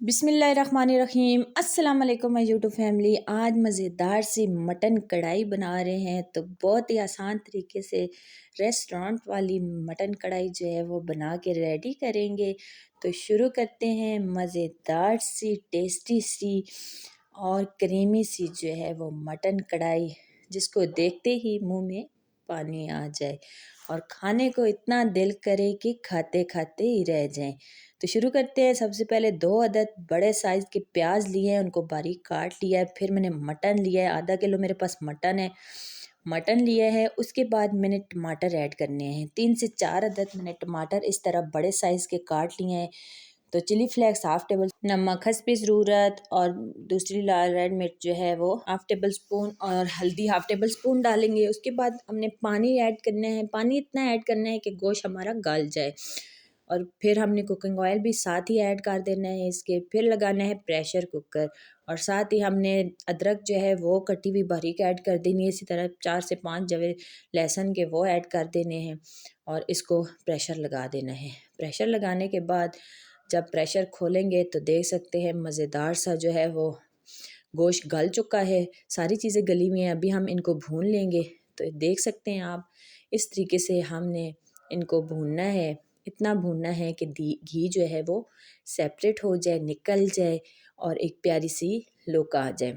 बिस्मिल्लाहिर्रहमानिर्रहीम। अस्सलाम वालेकुम माय यूट्यूब फैमिली। आज मज़ेदार सी मटन कढ़ाई बना रहे हैं, तो बहुत ही आसान तरीके से रेस्टोरेंट वाली मटन कढ़ाई जो है वो बना के रेडी करेंगे। तो शुरू करते हैं। मज़ेदार सी टेस्टी सी और क्रीमी सी जो है वो मटन कढ़ाई, जिसको देखते ही मुंह में पानी आ जाए और खाने को इतना दिल करे कि खाते खाते ही रह जाएं। तो शुरू करते हैं। सबसे पहले 2 अदद बड़े साइज़ के प्याज लिए हैं, उनको बारीक काट लिया है। फिर मैंने मटन लिया है, आधा किलो मेरे पास मटन है, मटन लिया है। उसके बाद मैंने टमाटर ऐड करने हैं, 3 से 4 अदद मैंने टमाटर इस तरह बड़े साइज़ के काट लिए हैं। तो चिली फ्लेक्स हाफ टेबल, नमक हस्ब ज़रूरत, और दूसरी लाल रेड मिर्च जो है वो हाफ टेबल स्पून, और हल्दी हाफ टेबल स्पून डालेंगे। उसके बाद हमने पानी ऐड करना है। पानी इतना ऐड करना है कि गोश्त हमारा गल जाए, और फिर हमने कुकिंग ऑयल भी साथ ही ऐड कर देना है इसके। फिर लगाना है प्रेशर कुकर, और साथ ही हमने अदरक जो है वो कटी हुई बारीक ऐड कर देनी है। इसी तरह 4 से 5 जवे लहसुन के वो ऐड कर देने हैं, और इसको प्रेशर लगा देना है। प्रेशर लगाने के बाद जब प्रेशर खोलेंगे तो देख सकते हैं मज़ेदार सा जो है वो गोश्त गल चुका है, सारी चीज़ें गली हुई हैं। अभी हम इनको भून लेंगे। तो देख सकते हैं आप, इस तरीके से हमने इनको भूनना है। इतना भूनना है कि घी जो है वो सेपरेट हो जाए, निकल जाए, और एक प्यारी सी लुक आ जाए।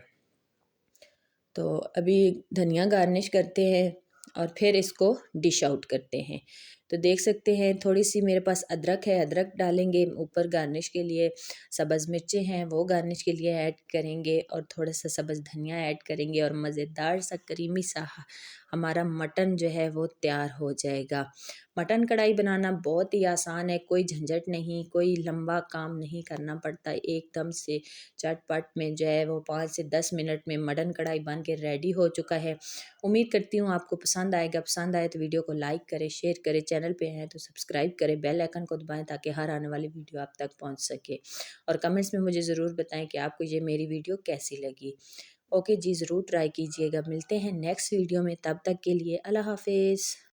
तो अभी धनिया गार्निश करते हैं और फिर इसको डिश आउट करते हैं। तो देख सकते हैं थोड़ी सी मेरे पास अदरक है, अदरक डालेंगे ऊपर गार्निश के लिए। सब्ज़ मिर्चें हैं वो गार्निश के लिए ऐड करेंगे, और थोड़ा सा सब्ज़ धनिया ऐड करेंगे, और मज़ेदार सा क्रीमी सा हमारा मटन जो है वो तैयार हो जाएगा। मटन कढ़ाई बनाना बहुत ही आसान है, कोई झंझट नहीं, कोई लंबा काम नहीं करना पड़ता। एकदम से झटपट में जो है वो 5 से 10 मिनट में मटन कढ़ाई बन के रेडी हो चुका है। उम्मीद करती हूँ आपको पसंद आएगा। पसंद आए तो वीडियो को लाइक करें, शेयर करें, चैनल पे हैं तो सब्सक्राइब करें, बेल आइकन को दबाएं ताकि हर आने वाली वीडियो आप तक पहुँच सके। और कमेंट्स में मुझे ज़रूर बताएं कि आपको ये मेरी वीडियो कैसी लगी। ओके जी, ज़रूर ट्राई कीजिएगा। मिलते हैं नेक्स्ट वीडियो में, तब तक के लिए अल्लाह हाफिज़।